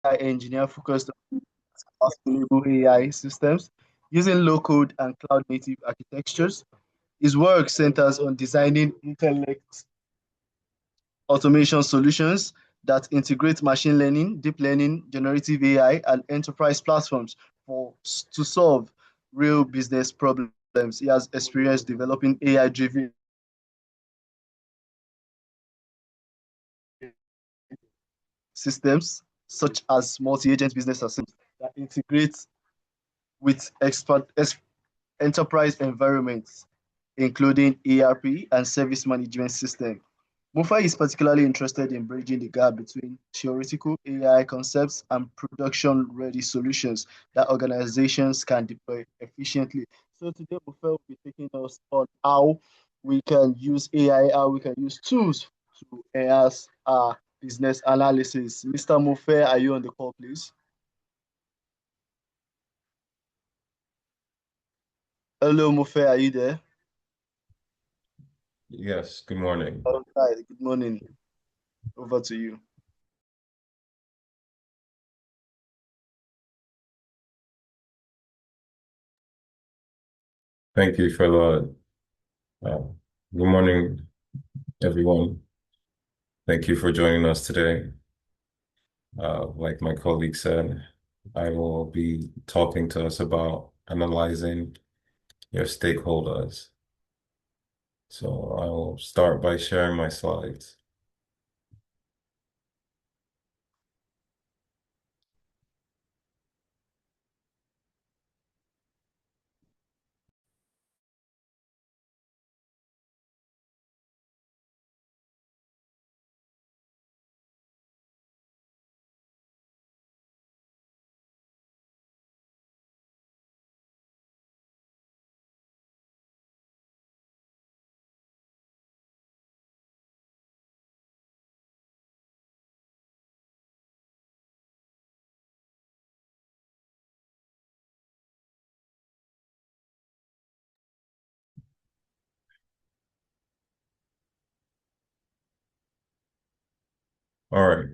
engineer focused on scalable AI systems using low-code and cloud-native architectures. His work centers on designing intellect automation solutions that integrate machine learning, deep learning, generative AI, and enterprise platforms to solve real business problems. He has experience developing AI-driven systems such as multi-agent business systems that integrate with enterprise environments, including ERP and service management system. Mufa is particularly interested in bridging the gap between theoretical AI concepts and production-ready solutions that organizations can deploy efficiently. So today, Mufa will be taking us on how we can use AI, how we can use tools to enhance our business analysis. Mr. Mufe, are you on the call, please? Hello, Mufe, are you there? Yes, good morning. All right, good morning. Over to you. Thank you for uh, good morning, everyone. Thank you for joining us today. Like my colleague said, I will be talking to us about analyzing your stakeholders. So I will start by sharing my slides. All right.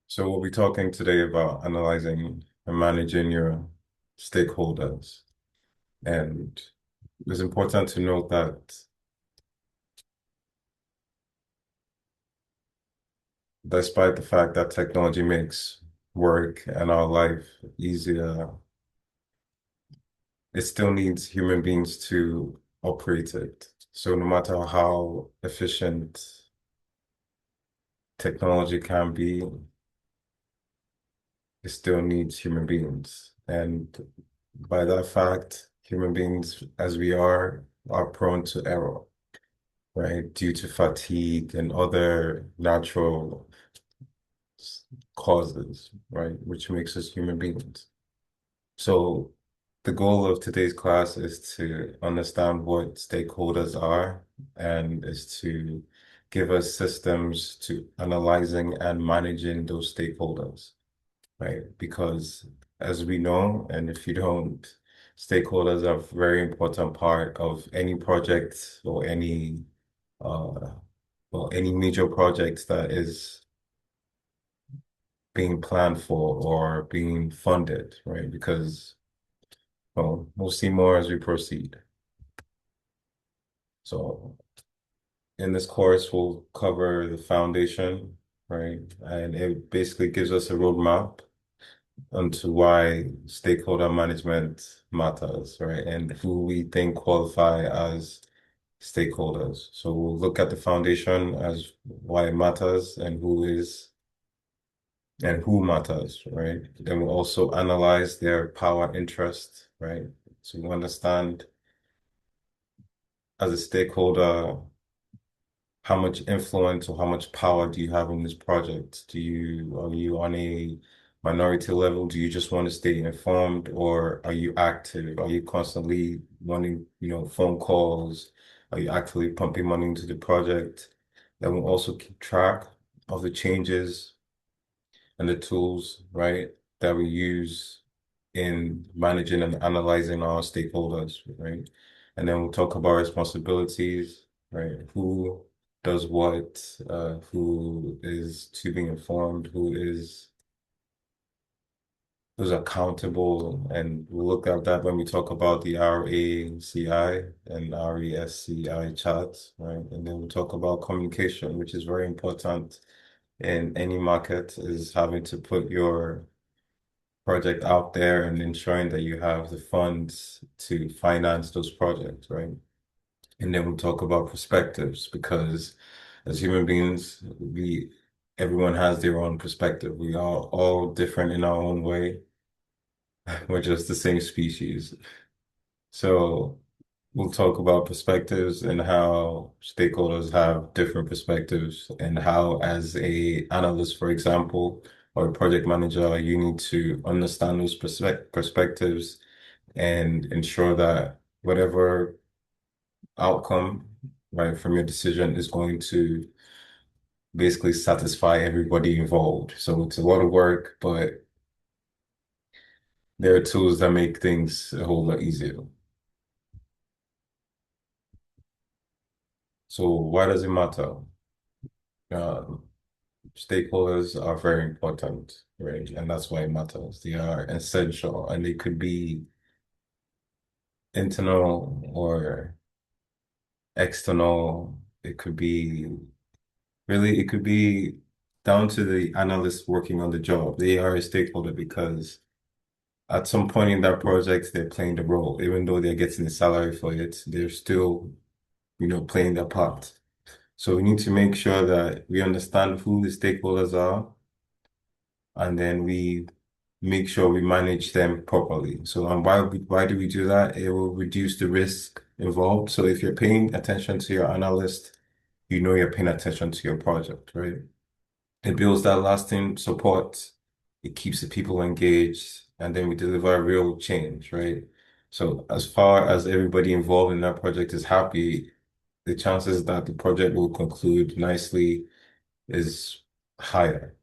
So we'll be talking today about analyzing and managing your stakeholders. And it's important to note that despite the fact that technology makes work and our life easier, it still needs human beings to operate it. So no matter how efficient technology can be, it still needs human beings. And by that fact, human beings, as we are prone to error, right? Due to fatigue and other natural causes, right? Which makes us human beings. So the goal of today's class is to understand what stakeholders are and is to give us systems to analyzing and managing those stakeholders, right? Because as we know, and if you don't, stakeholders are a very important part of any project or uh, any major project that is being planned for or being funded, right? Because well, we'll see more as we proceed. So in this course, we'll cover the foundation, right? And it basically gives us a roadmap onto why stakeholder management matters, right? And who we think qualify as stakeholders. So we'll look at the foundation as why it matters and who matters, right? Then we'll also analyze their power interest, right? So we understand as a stakeholder, how much influence or how much power do you have in this project? Are you on a minority level? Do you just want to stay informed or are you active? Are you constantly running, phone calls? Are you actively pumping money into the project? Then we'll also keep track of the changes and the tools, right, that we use in managing and analyzing our stakeholders, right? And then we'll talk about responsibilities, right? Who does what, who is to be informed, who's accountable, and we'll look at that when we talk about the RACI and RESCI charts, right? And then we'll talk about communication, which is very important in any market, is having to put your project out there and ensuring that you have the funds to finance those projects, right? And then we'll talk about perspectives because as human beings, everyone has their own perspective. We are all different in our own way. We're just the same species. So we'll talk about perspectives and how stakeholders have different perspectives and how, as a analyst, for example, or a project manager, you need to understand those perspectives and ensure that whatever outcome, right, from your decision is going to basically satisfy everybody involved. So it's a lot of work, but there are tools that make things a whole lot easier. So why does it matter? Um, Stakeholders are very important, right? And that's why it matters. They are essential and they could be internal or external. It could be really, it could be down to the analyst working on the job. They are a stakeholder because at some point in that project, they're playing the role. Even though they're getting a salary for it, they're still, playing their part. So we need to make sure that we understand who the stakeholders are and then we make sure we manage them properly. So why do we do that? It will reduce the risk involved. So if you're paying attention to your analyst, you know you're paying attention to your project, right? It builds that lasting support. It keeps the people engaged, and then we deliver real change, right? So as far as everybody involved in that project is happy, the chances that the project will conclude nicely is higher,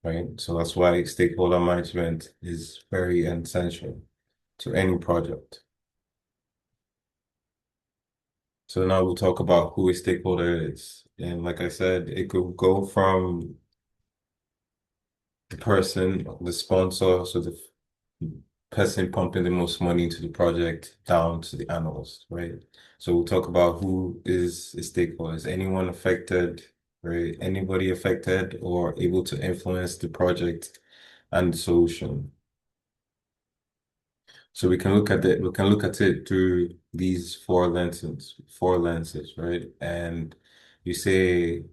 right? So that's why stakeholder management is very essential to any project. So now we'll talk about who a stakeholder is. And like I said, it could go from the person, the sponsor, so the person pumping the most money into the project down to the analyst, right? So we'll talk about who is a stakeholder. Is anyone affected, right? Anybody affected or able to influence the project and the solution. So we can look at it through these four lenses, right? And you say,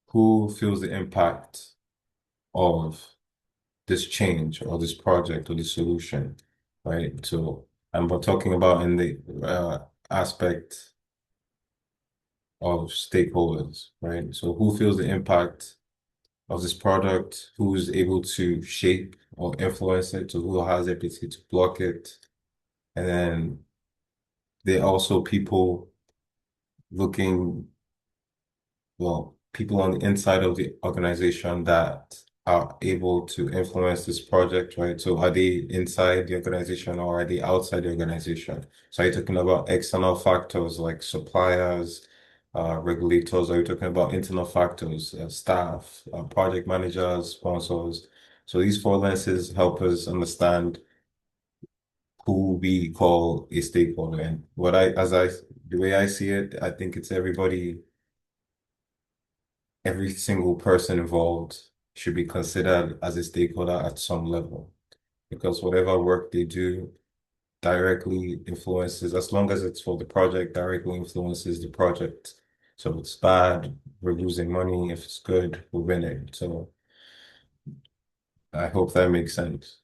who feels the impact of this change or this project or this solution, right? So, and we're talking about in the aspect of stakeholders, right? So, who feels the impact of this product? Who's able to shape or influence it? So, who has the ability to block it? And then there are also people looking, well, people on the inside of the organization that are able to influence this project, right? So are they inside the organization or are they outside the organization? So are you talking about external factors like suppliers, regulators? Are you talking about internal factors, staff, project managers, sponsors? So these four lenses help us understand who we call a stakeholder. And the way I see it, I think it's every single person involved should be considered as a stakeholder at some level because whatever work they do directly influences, as long as it's for the project, directly influences the project. So if it's bad, we're losing money. If it's good, we're winning. So I hope that makes sense.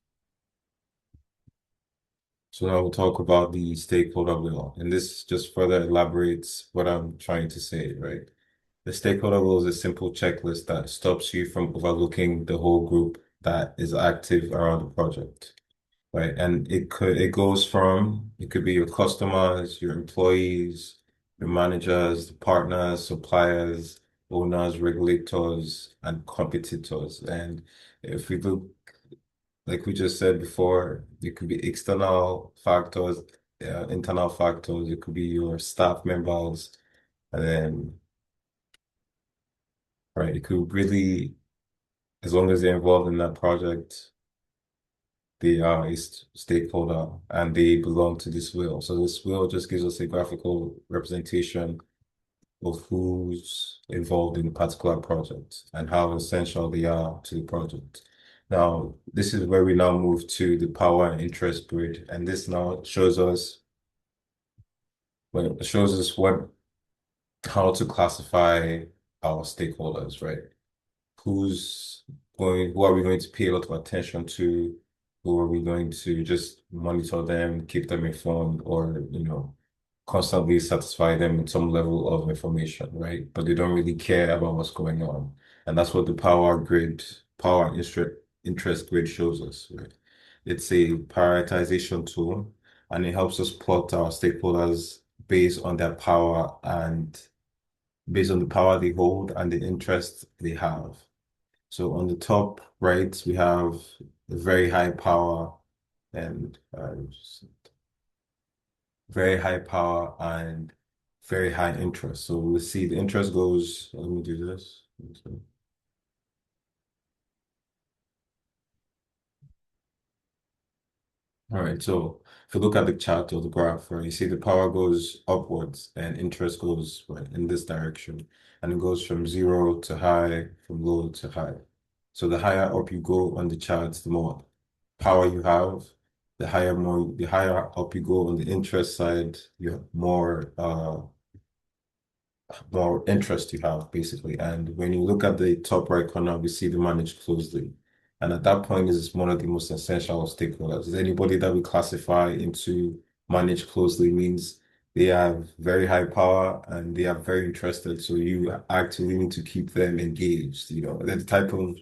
So now we'll talk about the stakeholder wheel, and this just further elaborates what I'm trying to say, right? The stakeholder rule is a simple checklist that stops you from overlooking the whole group that is active around the project, right? And it could be your customers, your employees, the managers, the partners, suppliers, owners, regulators, and competitors. And if we look, like we just said before, it could be external factors, internal factors, it could be your staff members, and then, right, it could really, as long as they're involved in that project, they are a stakeholder and they belong to this wheel. So this wheel just gives us a graphical representation of who's involved in a particular project and how essential they are to the project. Now, this is where we now move to the power and interest grid, and this now shows us, well, it shows us what how to classify our stakeholders, right? Who are we going to pay a lot of attention to? Who are we going to just monitor them, keep them informed, or, constantly satisfy them with some level of information, right? But they don't really care about what's going on. And that's what the power and interest grid shows us, right? It's a prioritization tool and it helps us plot our stakeholders based on their power and based on the power they hold and the interest they have. So on the top right, we have a very high power and very high power and very high interest. So we see the interest goes, let me do this. All right, so if you look at the chart or the graph, right, you see the power goes upwards and interest goes right in this direction. And it goes from zero to high, from low to high. So the higher up you go on the charts, the more power you have, the higher up you go on the interest side, you have more interest you have, basically. And when you look at the top right corner, we see the manage closely. And at that point, this is one of the most essential stakeholders. Is anybody that we classify into manage closely means they have very high power and they are very interested. So you actually need to keep them engaged. They're the type of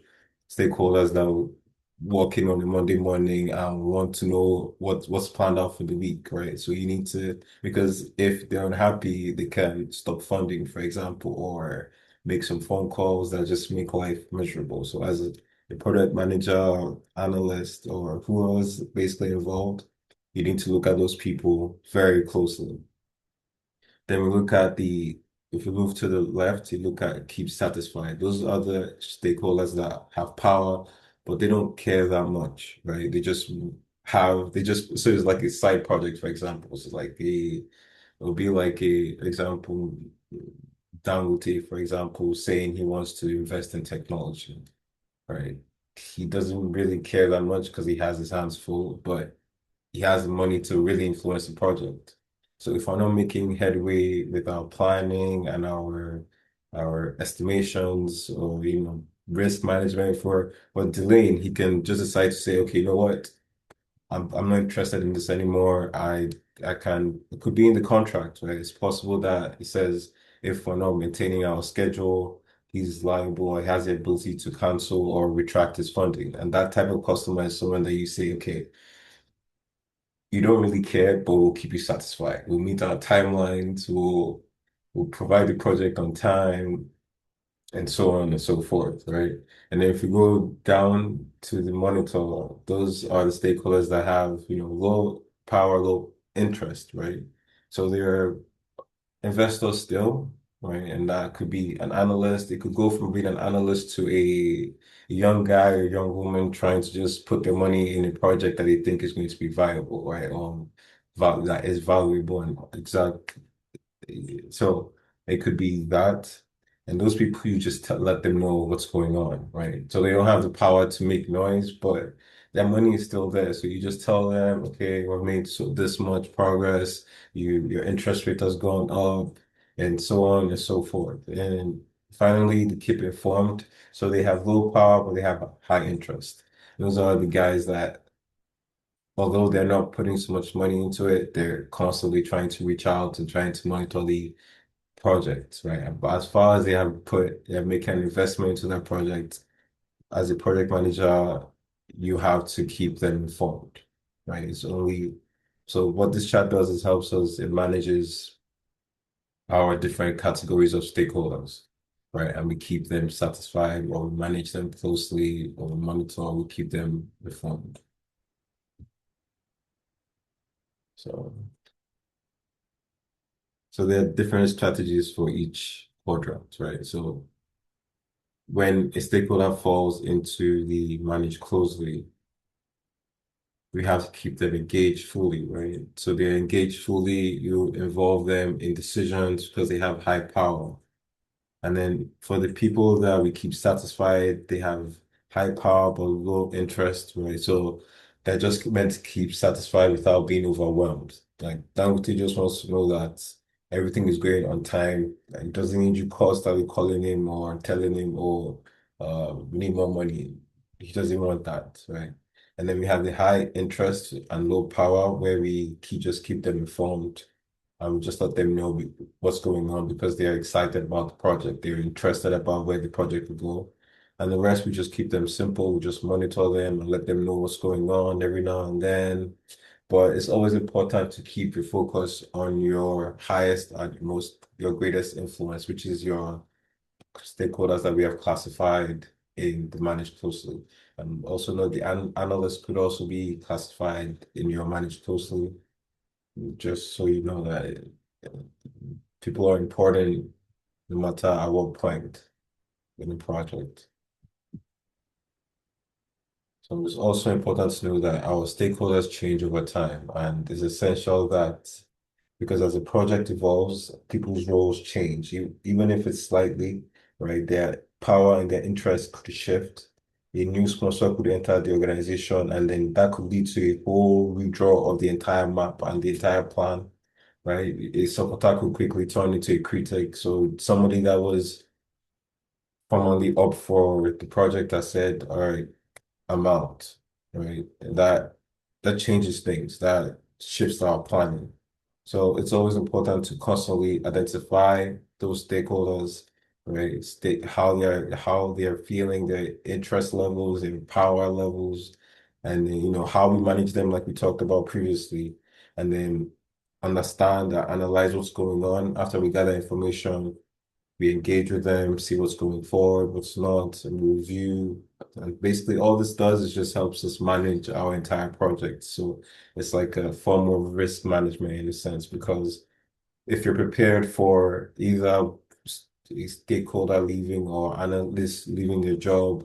stakeholders that will walk in on a Monday morning and want to know what's planned out for the week, right? So you need to because if they're unhappy, they can stop funding, for example, or make some phone calls that just make life miserable. So as a product manager, analyst, or who else basically involved, you need to look at those people very closely. Then we look at if you move to the left, you look at keep satisfied. Those are the stakeholders that have power, but they don't care that much, right? So it's like a side project, for example. So it'll be like a example, Dangote, for example, saying he wants to invest in technology, right? He doesn't really care that much because he has his hands full, but he has the money to really influence the project. So if we're not making headway with our planning and our estimations or risk management for what delaying, he can just decide to say, okay, you know what? I'm not interested in this anymore. It could be in the contract, right? It's possible that it says if we're not maintaining our schedule, he's liable or he has the ability to cancel or retract his funding. And that type of customer is someone that you say, okay, you don't really care, but we'll keep you satisfied. We'll meet our timelines, we'll provide the project on time, and so on and so forth, right? And then if you go down to the monitor, those are the stakeholders that have, low power, low interest, right? So they're investors still, right? And that could be an analyst. It could go from being an analyst to a young guy or young woman trying to just put their money in a project that they think is going to be viable, right? That is valuable and exact. So it could be that. And those people, you just let them know what's going on, right? So they don't have the power to make noise, but their money is still there. So you just tell them, okay, we've made this much progress. Your interest rate has gone up, and so on and so forth. And finally, to keep informed. So they have low power, but they have high interest. Those are the guys that, although they're not putting so much money into it, they're constantly trying to reach out and trying to monitor the projects, right? But as far as they have made an investment into that project, as a project manager, you have to keep them informed, right? So what this chat does is helps us, it manages our different categories of stakeholders, right? And we keep them satisfied, or we manage them closely, or we monitor, or we keep them informed. So, so there are different strategies for each quadrant, right? So when a stakeholder falls into the manage closely, we have to keep them engaged fully, right? So they're engaged fully, you involve them in decisions because they have high power. And then for the people that we keep satisfied, they have high power but low interest, right? So they're just meant to keep satisfied without being overwhelmed. Like Dangote just wants to know that everything is going on time. Like, it doesn't need you constantly calling him or telling him, oh, we need more money. He doesn't want that, right? And then we have the high interest and low power where we keep them informed, just let them know what's going on because they're excited about the project. They're interested about where the project will go. And the rest, we just keep them simple. We just monitor them and let them know what's going on every now and then. But it's always important to keep your focus on your highest and your greatest influence, which is your stakeholders that we have classified in the managed closely. And also know the analyst could also be classified in your managed closely, just so you know that people are important no matter at what point in the project. So it's also important to know that our stakeholders change over time, and it's essential that because as the project evolves, people's roles change, even if it's slightly, right? Their power and their interest could shift. A new sponsor could enter the organization, and then that could lead to a whole redraw of the entire map and the entire plan, right? A supporter could quickly turn into a critic. So somebody that was formerly up for the project that said, all right, I'm out, right? And that changes things, that shifts our planning. So it's always important to constantly identify those stakeholders, right? How they're feeling, their interest levels, their power levels, and then, how we manage them, like we talked about previously, and then understand and analyze what's going on after we gather information. We engage with them, see what's going forward, what's not, and review. And basically, all this does is just helps us manage our entire project. So it's like a form of risk management in a sense, because if you're prepared for either a stakeholder leaving or analyst leaving their job,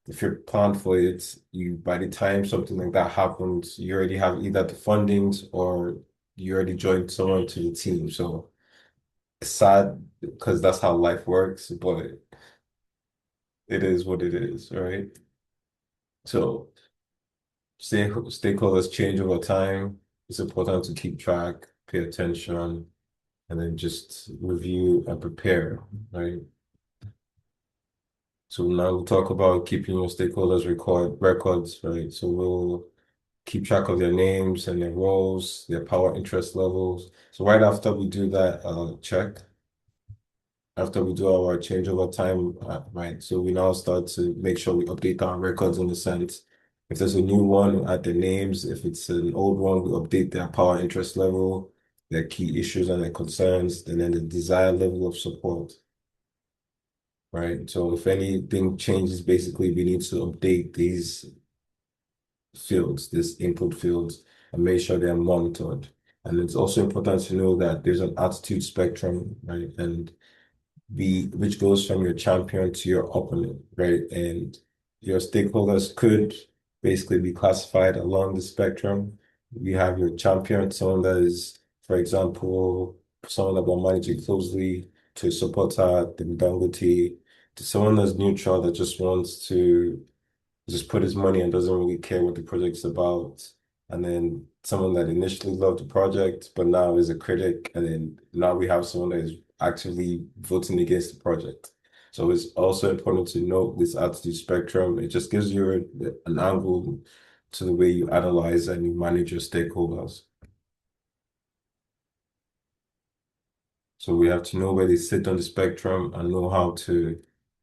if you're planned for it, you by the time something like that happens, you already have either the fundings or you already joined someone to the team. So it's sad because that's how life works, but it is what it is, right? So stakeholders change over time. It's important to keep track, pay attention, and then just review and prepare, right? So now we'll talk about keeping your stakeholders records, right? So we'll keep track of their names and their roles, their power interest levels. So right after we do that check, after we do our change over time, right? So we now start to make sure we update our records in the sense. If there's a new one, we add the names. If it's an old one, we update their power interest level, their key issues and their concerns, and then the desired level of support, right? So if anything changes, basically we need to update these fields, these input fields, and make sure they're monitored. And it's also important to know that there's an attitude spectrum, right? And which goes from your champion to your opponent, right? And your stakeholders could basically be classified along the spectrum. You have your champion, someone that is, for example, someone that will manage it closely, to a supporter, the Dangote, to someone that's neutral that just wants to just put his money and doesn't really care what the project's about. And then someone that initially loved the project, but now is a critic. And then now we have someone that is actively voting against the project. So it's also important to note this attitude spectrum. It just gives you an angle to the way you analyze and you manage your stakeholders. So we have to know where they sit on the spectrum and know how to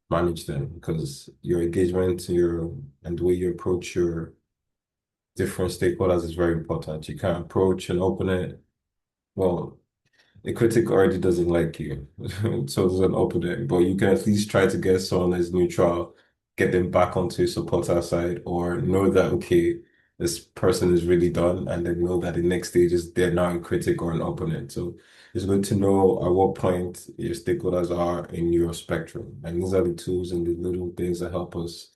manage them because your engagement, and the way you approach your different stakeholders is very important. You can't approach and open it. Well, the critic already doesn't like you, so there's an opponent, but you can at least try to get someone that's neutral, get them back onto your supporter side, or know that, okay, this person is really done, and then know that the next stage is they're now a critic or an opponent. So it's good to know at what point your stakeholders are in your spectrum. And these are the tools and the little things that help us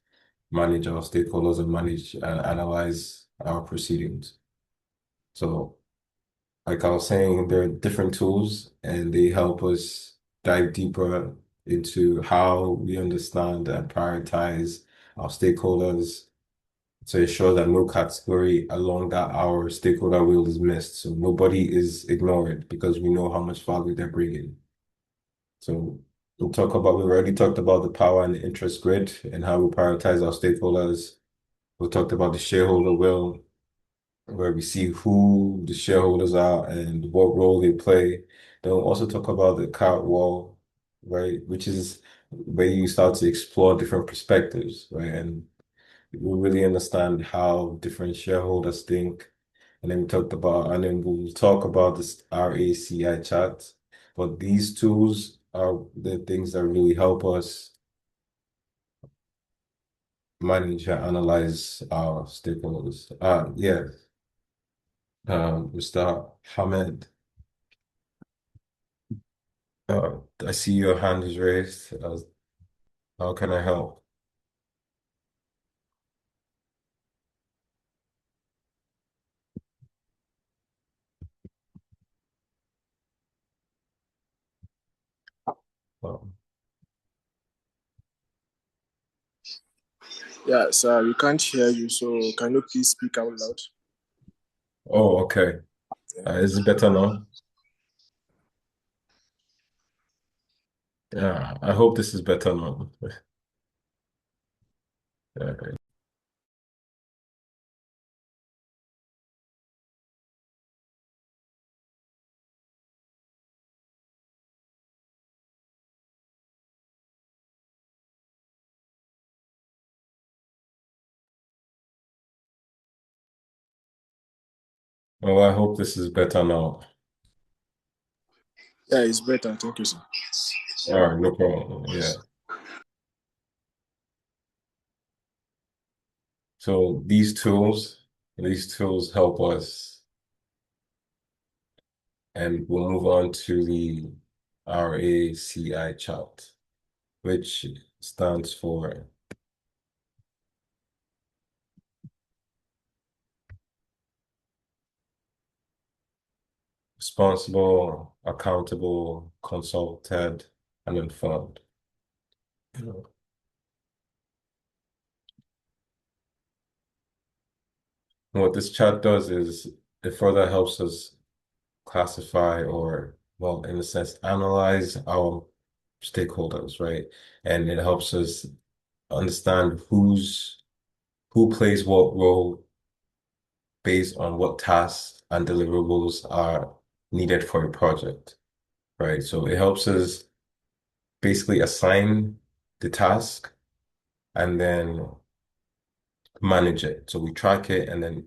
manage our stakeholders and manage and analyze our proceedings. So like I was saying, there are different tools and they help us dive deeper into how we understand and prioritize our stakeholders to ensure that no category along that our stakeholder wheel is missed. So nobody is ignored because we know how much value they're bringing. So we've already talked about the power and the interest grid and how we prioritize our stakeholders. We talked about the shareholder wheel where we see who the shareholders are and what role they play. Then we'll also talk about the cart wall, right, which is where you start to explore different perspectives, right, and we really understand how different shareholders think. And then we'll talk about this RACI chat. But these tools are the things that really help us manage and analyze our stakeholders. Yeah, Mr. Hamed. I see your hand is raised. How can I help? Um, Yeah, sir, we can't hear you, so can you please speak out loud? oh, okay. Is it better now? Yeah, I hope this is better now. Okay. Well, I hope this is better now. Yeah, it's better. Thank you, sir. All right, no problem. Yeah. So these tools help us, and we'll move on to the RACI chart, which stands for responsible, accountable, consulted, and informed. What this chart does is it further helps us classify or, well, in a sense, analyze our stakeholders, right? And it helps us understand who plays what role based on what tasks and deliverables are needed for a project, right? So it helps us basically assign the task and then manage it. So we track it and then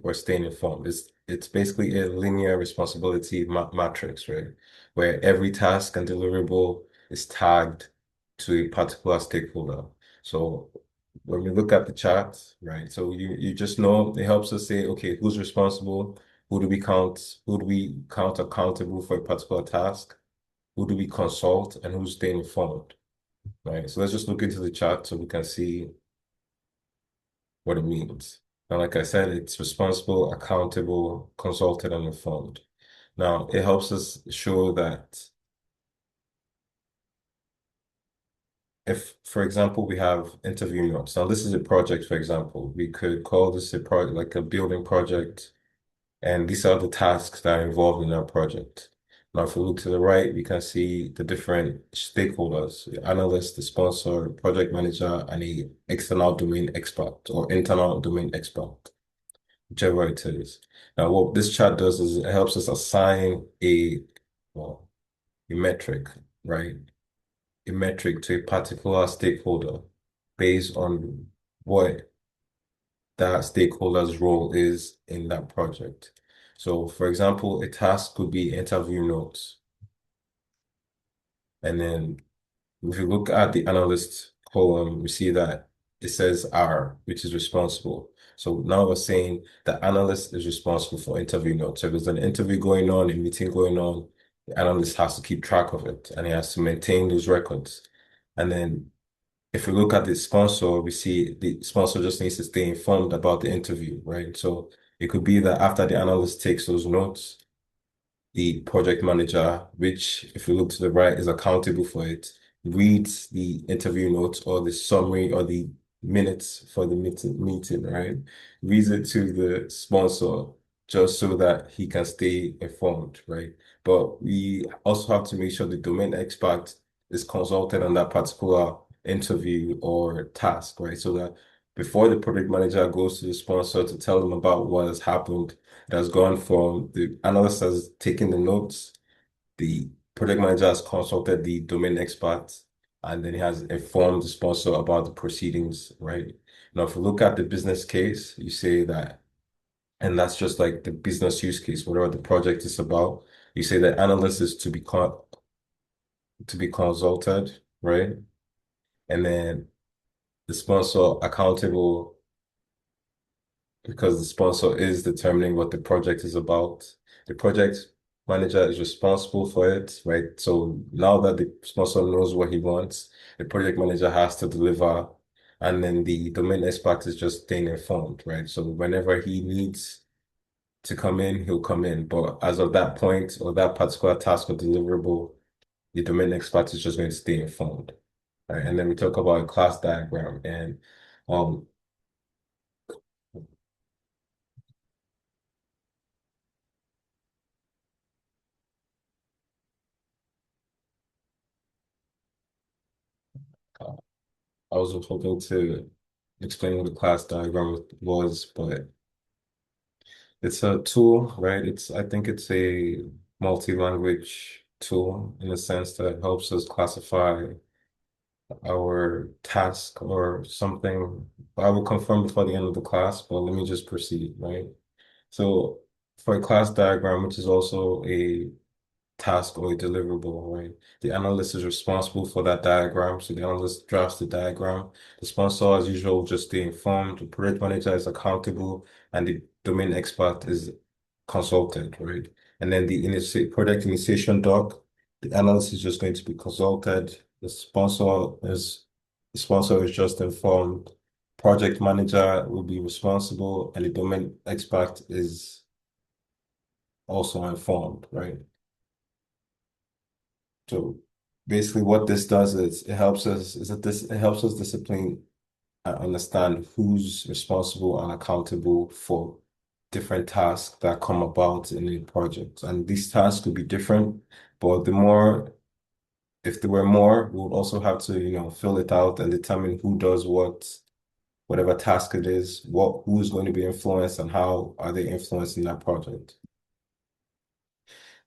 we're staying informed. It's basically a linear responsibility matrix, right? Where every task and deliverable is tagged to a particular stakeholder. So when we look at the chart, right? So you just know it helps us say, okay, who's responsible? Who do we count accountable for a particular task? Who do we consult and who's staying informed? Right. So let's just look into the chart so we can see what it means. And like I said, it's responsible, accountable, consulted, and informed. Now, it helps us show that if, for example, we have interview notes. Now, this is a project, for example. We could call this a project, like a building project, and these are the tasks that are involved in our project. Now, if we look to the right, we can see the different stakeholders, the analyst, the sponsor, project manager, and a external domain expert or internal domain expert, whichever it is. Now, what this chart does is it helps us assign well, a metric, right? A metric to a particular stakeholder based on what that stakeholder's role is in that project. So, for example, a task could be interview notes. And then if you look at the analyst column, we see that it says R, which is responsible. So now we're saying the analyst is responsible for interview notes. So if there's an interview going on, a meeting going on, the analyst has to keep track of it and he has to maintain those records. And then if we look at the sponsor, we see the sponsor just needs to stay informed about the interview, right? So it could be that after the analyst takes those notes, the project manager, which if you look to the right is accountable for it, reads the interview notes or the summary or the minutes for the meeting, right? Reads it to the sponsor just so that he can stay informed, right? But we also have to make sure the domain expert is consulted on that particular interview or task, right? So that before the project manager goes to the sponsor to tell them about what has happened, it has gone from the analyst has taken the notes, the project manager has consulted the domain expert, and then he has informed the sponsor about the proceedings, right? Now, if you look at the business case, you say that, and that's just like the business use case, whatever the project is about, you say that analyst is to be consulted, right? And then the sponsor accountable because the sponsor is determining what the project is about. The project manager is responsible for it, right? So now that the sponsor knows what he wants, the project manager has to deliver, and then the domain expert is just staying informed, right? So whenever he needs to come in, he'll come in. But as of that point or that particular task or deliverable, the domain expert is just going to stay informed. Right? And then we talk about a class diagram and um I was hoping to explain what a class diagram was, but it's a tool, right? I think it's a multi-language tool in the sense that it helps us classify our task or something. I will confirm before the end of the class, but let me just proceed, right? So for a class diagram, which is also a task or a deliverable, right? The analyst is responsible for that diagram. So the analyst drafts the diagram. The sponsor, as usual, just stay informed. The project manager is accountable, and the domain expert is consulted, right? And then project initiation doc, the analyst is just going to be consulted. The sponsor is just informed. Project manager will be responsible, and the domain expert is also informed, right? So basically what this does is it helps us discipline and understand who's responsible and accountable for different tasks that come about in a project. And these tasks could be different, but if there were more, we would also have to, fill it out and determine who does what, whatever task it is, who's going to be influenced and how are they influenced in that project.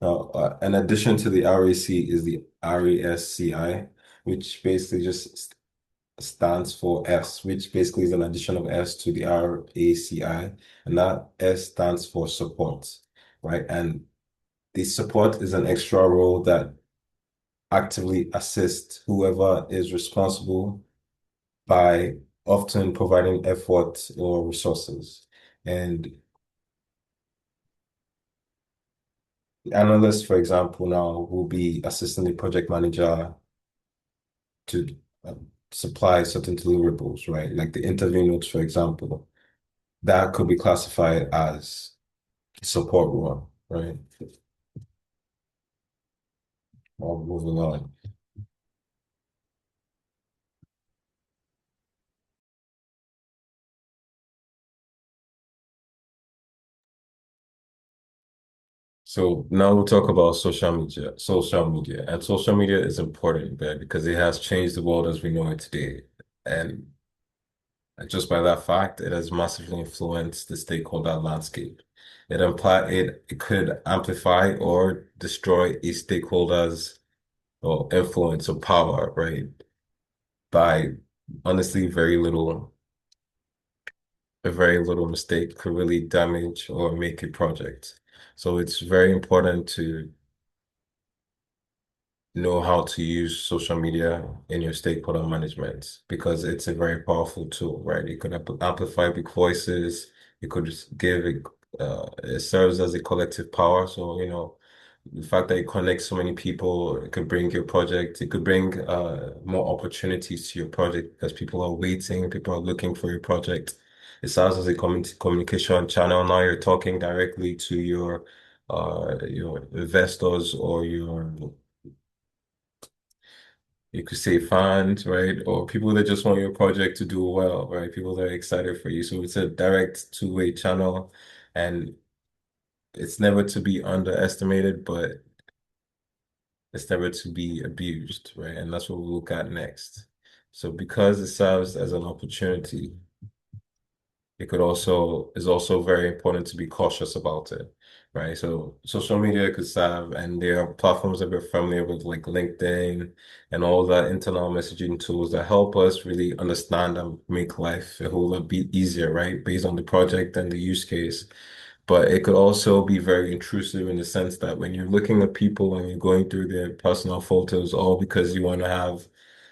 Now, in addition to the RAC is the RASCI, which basically just stands for S, which basically is an addition of S to the RACI, and that S stands for support, right? And the support is an extra role that actively assists whoever is responsible by often providing effort or resources. And the analyst, for example, now will be assisting the project manager to supply certain deliverables, right? Like the interview notes, for example, that could be classified as support role, right? Moving on. So now we'll talk about social media. And social media is important, right? Because it has changed the world as we know it today. And just by that fact, it has massively influenced the stakeholder landscape. It could amplify or destroy a stakeholder's or influence or power, right? By honestly a very little mistake could really damage or make a project. So it's very important to know how to use social media in your stakeholder management because it's a very powerful tool, right? You could amplify big voices. You could just give it, it serves as a collective power. So, the fact that it connects so many people, it could bring your project, it could bring more opportunities to your project because people are waiting, people are looking for your project. It serves as a communication channel. Now you're talking directly to your investors or your, you could say, fans, right? Or people that just want your project to do well, right? People that are excited for you. So it's a direct two-way channel, and it's never to be underestimated, but it's never to be abused, right? And that's what we'll look at next. So because it serves as an opportunity, it could also is also very important to be cautious about it, right? So social media could serve, and there are platforms that we're familiar with, like LinkedIn and all the internal messaging tools that help us really understand and make life a whole lot easier, right? Based on the project and the use case. But it could also be very intrusive in the sense that when you're looking at people and you're going through their personal photos, all because you want to have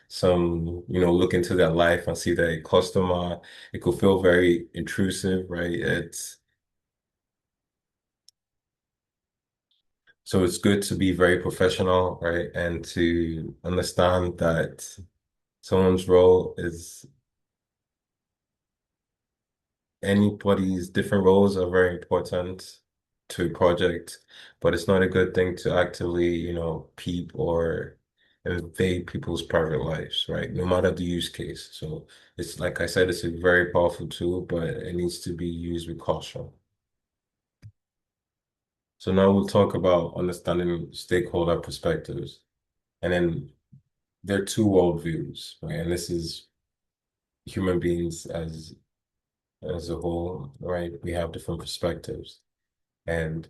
some, look into their life and see their customer, it could feel very intrusive, right? So it's good to be very professional, right? And to understand that someone's role is anybody's different roles are very important to a project, but it's not a good thing to actively, peep or invade people's private lives, right? No matter the use case. So it's like I said, it's a very powerful tool, but it needs to be used with caution. So now we'll talk about understanding stakeholder perspectives. And then there are two worldviews, right? And this is human beings as a whole, right? We have different perspectives. And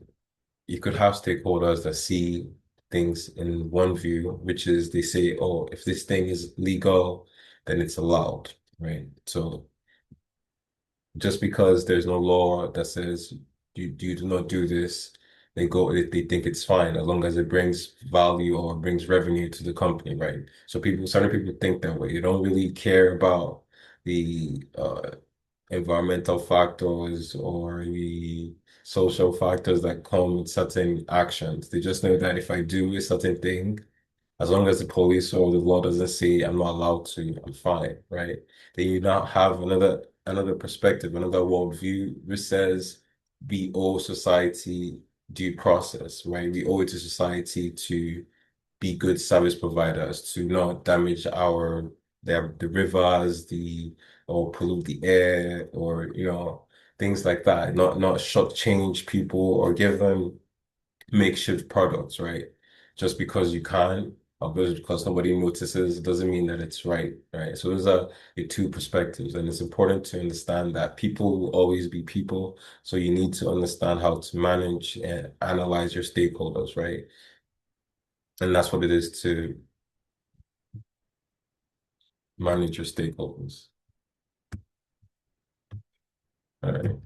you could have stakeholders that see things in one view, which is they say, oh, if this thing is legal, then it's allowed, right? So just because there's no law that says you do not do this, they think it's fine as long as it brings value or brings revenue to the company, right? So certain people think that way. You don't really care about the environmental factors or the social factors that come with certain actions. They just know that if I do a certain thing, as long as the police or the law doesn't say I'm not allowed to, I'm fine, right? Then you now have another perspective, another worldview, which says we owe society due process, right? We owe it to society to be good service providers, to not damage the rivers, or pollute the air, or things like that. Not shortchange people or give them makeshift products, right? Just because you can, or just because somebody notices, doesn't mean that it's right, right? So those are the two perspectives, and it's important to understand that people will always be people. So you need to understand how to manage and analyze your stakeholders, right? And that's what it is to manage your stakeholders. All right.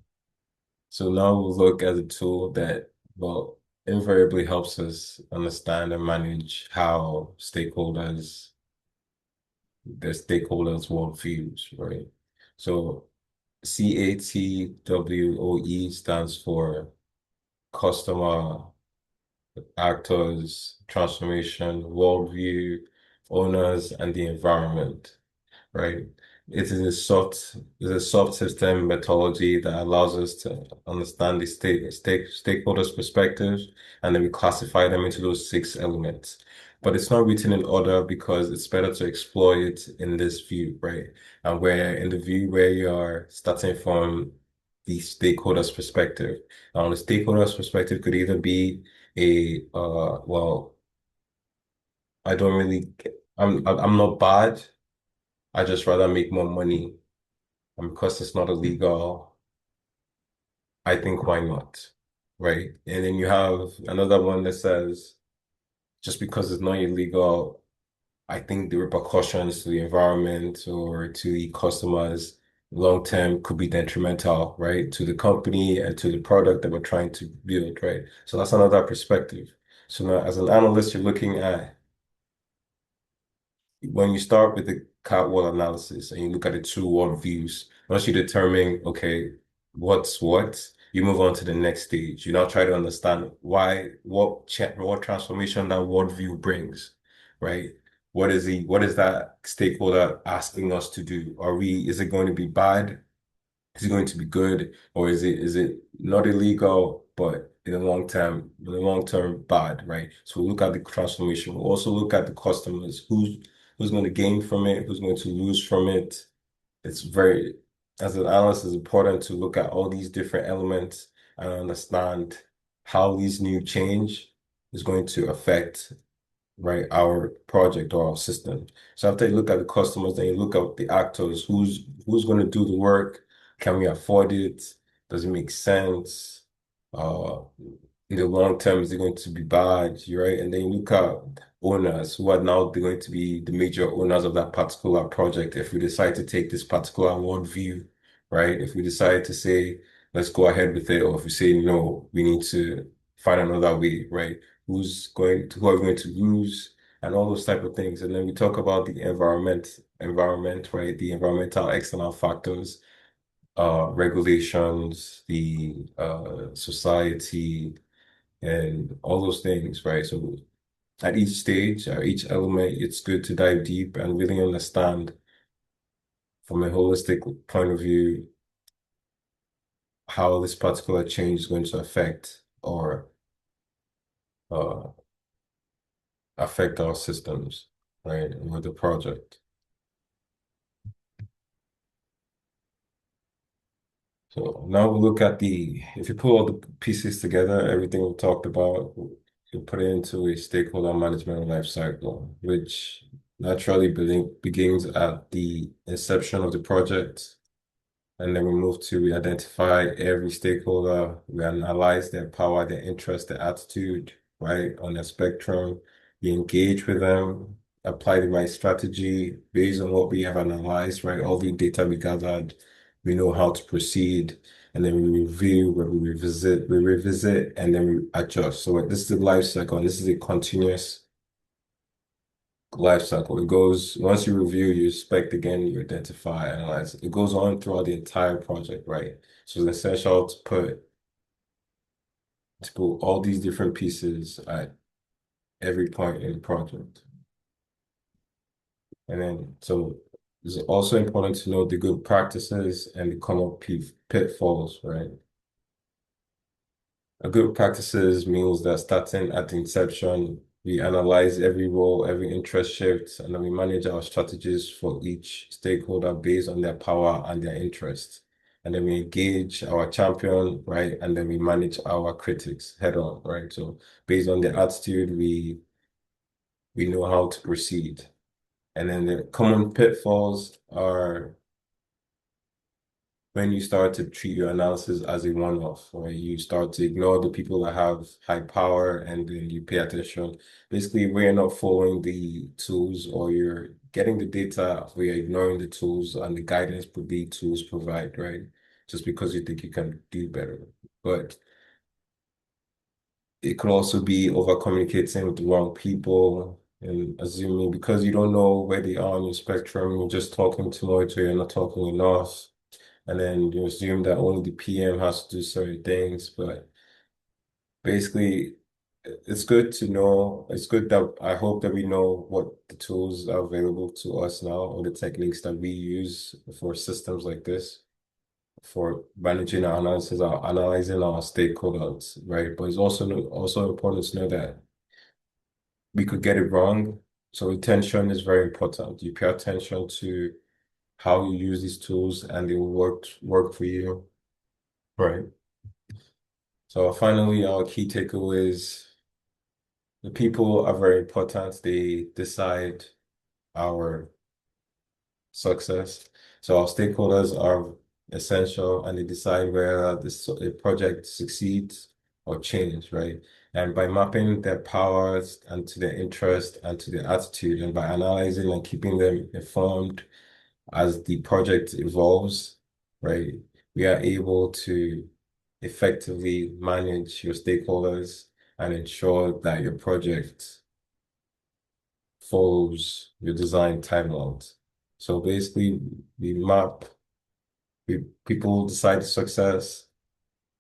So now we'll look at a tool that, well, invariably helps us understand and manage how their stakeholders' worldviews, right? So CATWOE stands for customer, actors, transformation, worldview, owners, and the environment, right? It's a soft system methodology that allows us to understand the stakeholders' perspectives, and then we classify them into those six elements. But it's not written in order because it's better to explore it in this view, right? And where in the view where you are starting from the stakeholders' perspective. Now, the stakeholders' perspective could either be well, I don't really, I'm not bad. I just rather make more money. And because it's not illegal, I think why not? Right? And then you have another one that says, just because it's not illegal, I think the repercussions to the environment or to the customers long term could be detrimental, right, to the company and to the product that we're trying to build, right? So that's another perspective. So now, as an analyst, you're looking at when you start with the wall analysis and you look at the two world views, once you determine, okay, what's what, you move on to the next stage. You now try to understand what transformation that world view brings, right? What is that stakeholder asking us to do? Is it going to be bad? Is it going to be good, or is it not illegal, but in the long term bad, right? So we look at the transformation. We also look at the customers, who's going to gain from it, who's going to lose from it. It's very, as an analyst, it's important to look at all these different elements and understand how these new change is going to affect, right, our project or our system. So after you look at the customers, then you look at the actors, who's going to do the work, can we afford it, does it make sense, uh in the long term, is it going to be bad, right? And then you look at owners, who are now going to be the major owners of that particular project if we decide to take this particular world view, right? If we decide to say let's go ahead with it, or if we say no, we need to find another way, right? Who are going to lose, and all those type of things. And then we talk about the environment, right? The environmental external factors, regulations, the society, and all those things, right? So at each stage, or each element, it's good to dive deep and really understand from a holistic point of view how this particular change is going to affect or uh, affect our systems, right, with the project. So now we look at if you put all the pieces together, everything we talked about, you put it into a stakeholder management life cycle, which naturally begins at the inception of the project. And then we identify every stakeholder, we analyze their power, their interest, their attitude, right, on the spectrum. We engage with them, apply the right strategy based on what we have analyzed, right? All the data we gathered, we know how to proceed, and then we review, we revisit, and then we adjust. So this is the life cycle, and this is a continuous life cycle. It goes, once you review, you inspect again, you identify, analyze. It goes on throughout the entire project, right? So it's essential to put all these different pieces at every point in the project. And then, so it's also important to know the good practices and the common pitfalls, right? A good practices means that starting at the inception, we analyze every role, every interest shift, and then we manage our strategies for each stakeholder based on their power and their interest. And then we engage our champion, right? And then we manage our critics head on, right? So based on their attitude, we know how to proceed. And then the common pitfalls are when you start to treat your analysis as a one-off, or you start to ignore the people that have high power and then you pay attention. Basically, where you're not following the tools or you're getting the data, where you're ignoring the tools and the guidance the tools provide, right? Just because you think you can do better. But it could also be over communicating with the wrong people and assuming because you don't know where they are on your spectrum, you're just talking too much or you're not talking enough. And then you assume that only the PM has to do certain things, but basically, it's good to know. It's good that I hope that we know what the tools are available to us now, or the techniques that we use for systems like this, for managing our analysis, our analyzing our stakeholders, right? But it's also important to know that we could get it wrong. So attention is very important. You pay attention to how you use these tools, and they will work for you, right? So finally, our key takeaways, the people are very important. They decide our success. So our stakeholders are essential and they decide whether this project succeeds or change, right? And by mapping their powers and to their interest and to their attitude, and by analyzing and keeping them informed as the project evolves, right? We are able to effectively manage your stakeholders and ensure that your project follows your design timelines. So basically, we map, people decide success,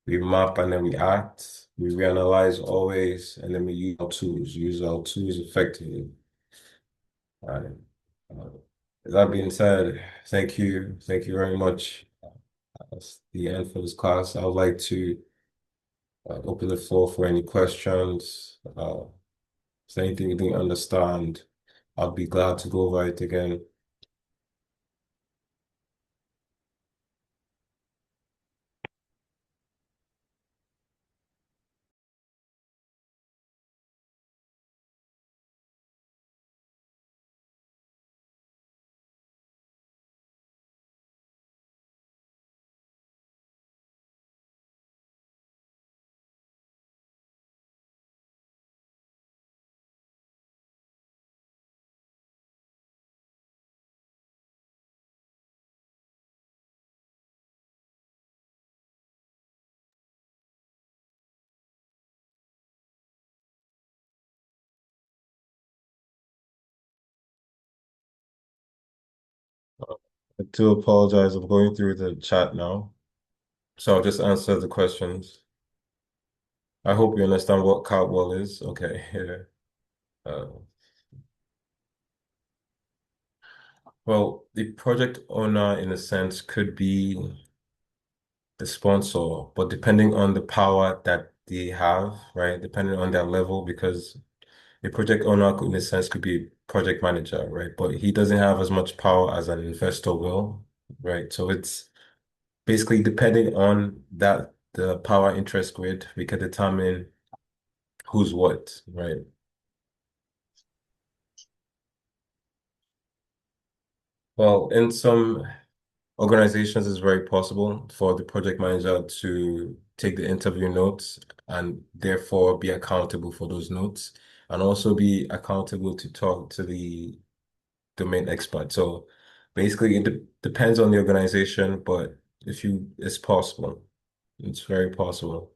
we map and then we act, we reanalyze always, and then we use our tools effectively. Right. Uh, that being said, thank you very much. That's the end for this class. I would like to open the floor for any questions. If there's anything you didn't understand, I'll be glad to go over it again. I do apologize. I'm going through the chat now. So I'll just answer the questions. I hope you understand what Cartwell is. Okay, yeah. Uh, well, the project owner, in a sense, could be the sponsor, but depending on the power that they have, right? Depending on their level, because a project owner, in a sense, could be a project manager, right? But he doesn't have as much power as an investor will, right? So it's basically depending on that, the power interest grid, we can determine who's what, right? Well, in some organizations, it's very possible for the project manager to take the interview notes and therefore be accountable for those notes and also be accountable to talk to the domain expert. So basically, it depends on the organization, but it's possible. It's very possible.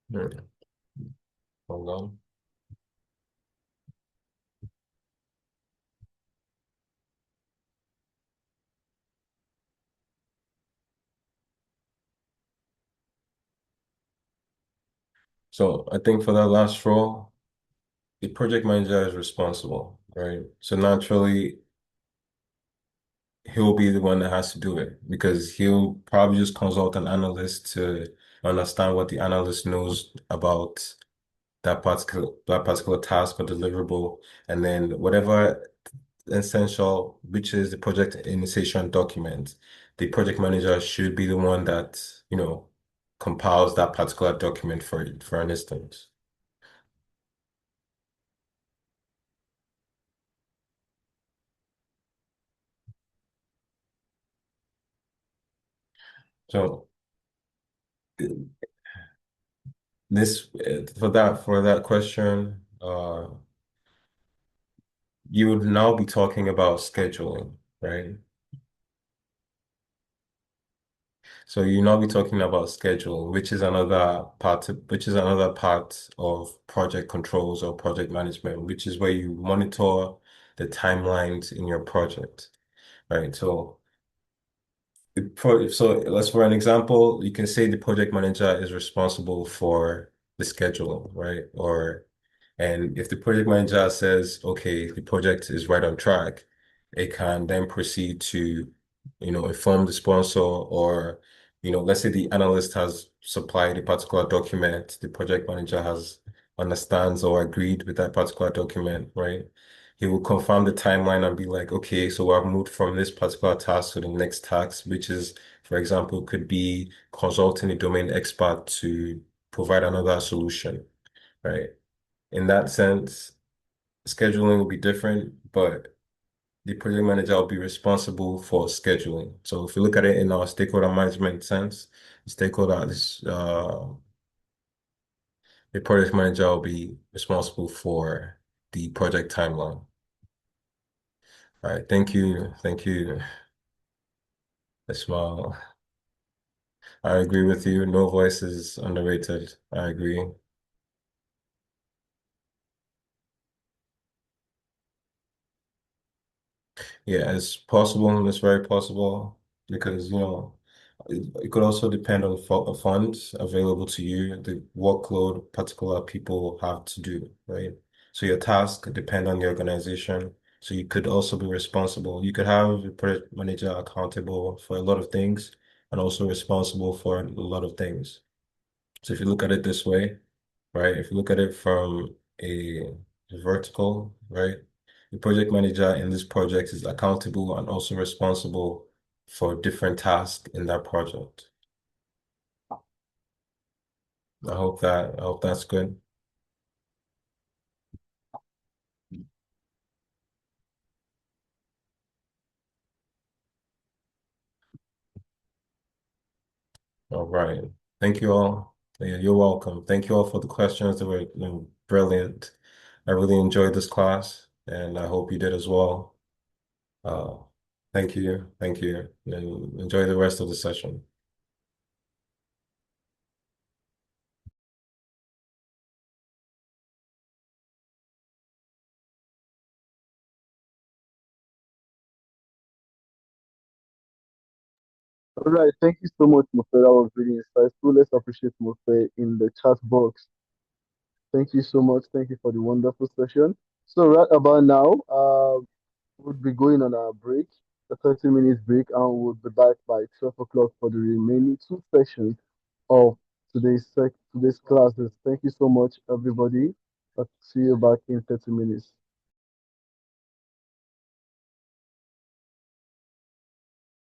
Yeah. Hold on. So I think for that last role, the project manager is responsible, right? So naturally, he'll be the one that has to do it because he'll probably just consult an analyst to understand what the analyst knows about that particular task or deliverable, and then whatever essential, which is the project initiation document, the project manager should be the one that, compiles that particular document for an instance. So this for that question, you would now be talking about scheduling, right? So you now be talking about schedule, which is another part of project controls or project management, which is where you monitor the timelines in your project, right? So let's for an example, you can say the project manager is responsible for the schedule, right? And if the project manager says, okay, the project is right on track, it can then proceed to, inform the sponsor or, let's say the analyst has supplied a particular document, the project manager has understands or agreed with that particular document, right? He will confirm the timeline and be like, okay, so I've moved from this particular task to the next task, which is, for example, could be consulting a domain expert to provide another solution, right? In that sense, scheduling will be different, but the project manager will be responsible for scheduling. So if you look at it in our stakeholder management sense, stakeholder is A project manager will be responsible for the project timeline. All right, thank you. Thank you. A smile. I agree with you. No voice is underrated. I agree. Yeah, it's possible. It's very possible because, it could also depend on funds available to you, the workload particular people have to do, right? So your task depend on the organization. So you could also be responsible. You could have a project manager accountable for a lot of things and also responsible for a lot of things. So if you look at it this way, right? If you look at it from a vertical, right? The project manager in this project is accountable and also responsible for different tasks in that project. I hope that's good. All right. Thank you all. Yeah, you're welcome. Thank you all for the questions. They were, brilliant. I really enjoyed this class and I hope you did as well. Uh, thank you. Thank you. And enjoy the rest of the session. All right, thank you so much, Mofe. That was really insightful. Let's appreciate Mofe in the chat box. Thank you so much. Thank you for the wonderful session. So right about now, we'll be going on our break, a 30 minutes break, and we'll be back by 12 o'clock for the remaining two sessions of today's classes. Thank you so much, everybody. I'll see you back in 30 minutes.